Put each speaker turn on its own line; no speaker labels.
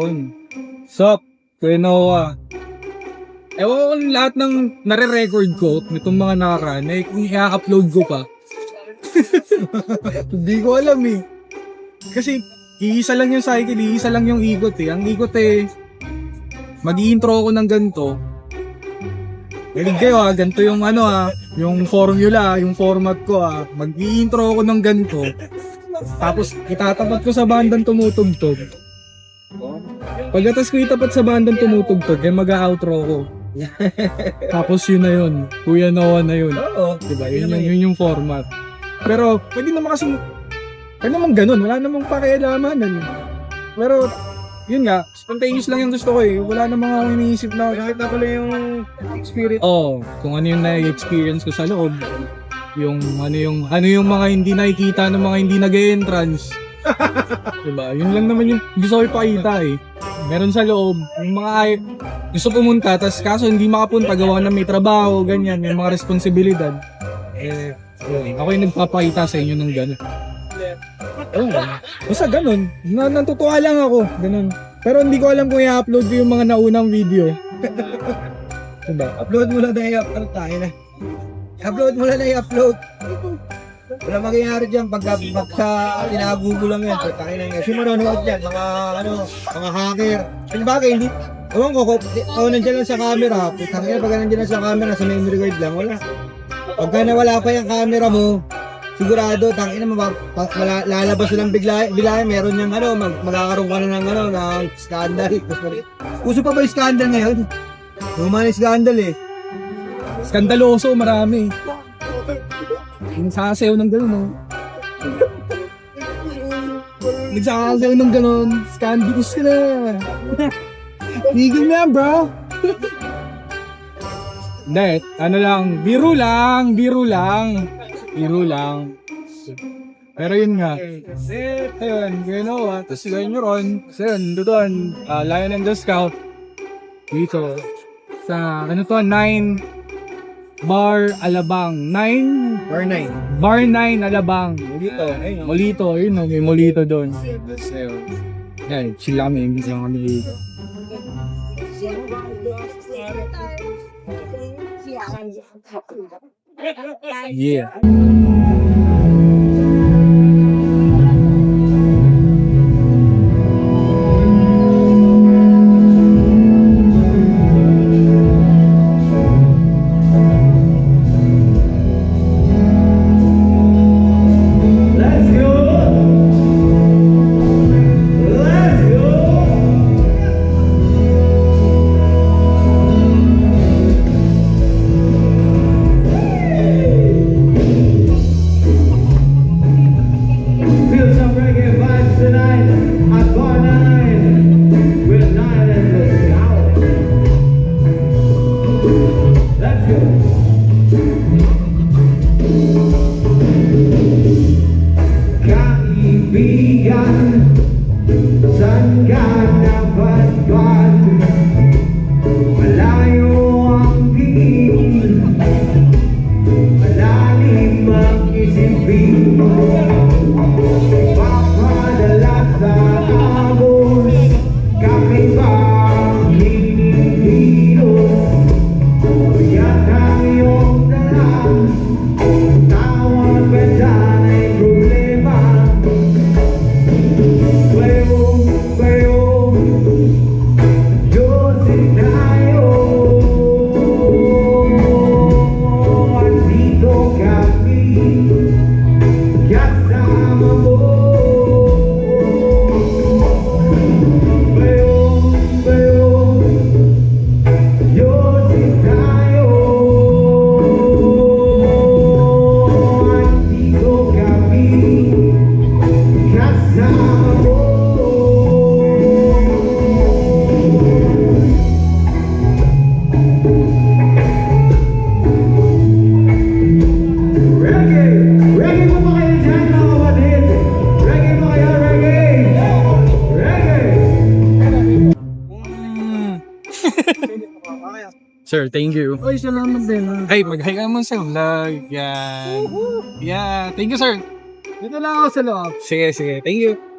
hapon. Sup, Kuya Noah. Ewan ko kung lahat ng nare-record ko nitong mga nakaraan eh kung i-upload ko pa. Hindi ko alam eh. Kasi iisa lang yung cycle, iisa lang yung ikot eh. Ang ikot eh, mag-i-intro ako ng ganito. Galing kayo ha, ganito yung ano ha, yung formula, yung format ko ha. Mag-i-intro ako ng ganito. Tapos itatapat ko sa bandang tumutugtog. Pagkatas ko itapat sa bandang tumutugtog, eh mag-outro ko. Tapos yun na yun, Kuya Noah na yun.
Oo.
Diba? Yun yung format. Pero pwede naman kasing, pwede naman ganun, wala namang pakialamanan. Pero yun nga, spontaneous lang yung gusto ko eh. Wala namang akong iniisip na
Kahit na pala yung experience.
oh, kung ano yung na-experience ko sa loob. Yung ano yung mga hindi nakikita ng mga hindi nag-e-entrance. Diba? Yun lang naman yung gusto ko ipakita eh. Meron sa loob, yung mga gusto pumunta, tas kaso hindi makapunta, gawa na may trabaho, ganyan, may mga responsibilidad. Eh, yun, ako yung nagpapakita sa inyo ng gano'n. Oh, basta ganun. Natutuwa lang ako, ganun. Pero hindi ko alam kung i-upload ko yung mga naunang video. Diba?
Upload mo lang na i-upload tayo na. Upload mo lang na i-upload. Wala mangyayari dyan pagka tinagugo lang yan. So, tayo na yan. Kasi manonood dyan, mga hacker. Yung bagay, hindi. Ewan ko, nandiyan lang sa camera. Tangina, pagka nandiyan lang sa camera, sa memory card lang, wala. Pagka nawala pa yung camera mo, sigurado, tangina, lalabas na lang bigla, meron yung magkakaroon ka na ng scandal. Uso pa ba yung scandal ngayon? Human yung scandal eh.
Skandaloso, marami. Yung sasayaw ng gano'n, no? Nagsasayaw ng gano'n, scandalous ka na. Tigil na, bro. Hindi, ano lang, biro lang. Pero yun nga. Ayun, you know what? Tapos si Ganyo Ron, kasi yun, doon, Lion and the Scout. Dito. Sa, ano to, 9 Bar Alabang. 9
Bar 9.
Bar 9 Alabang.
Dito, ayun.
Molito, yun o, may molito doon. Yan, chill kami, hindi lang kami dito. Yeah. Sir, thank you.
Ay, salamat din ha.
Ay, mag-hi ka naman sa vlog. Yan. Yeah, thank you, sir.
Dito lang ako sa loob.
Sige. Thank you.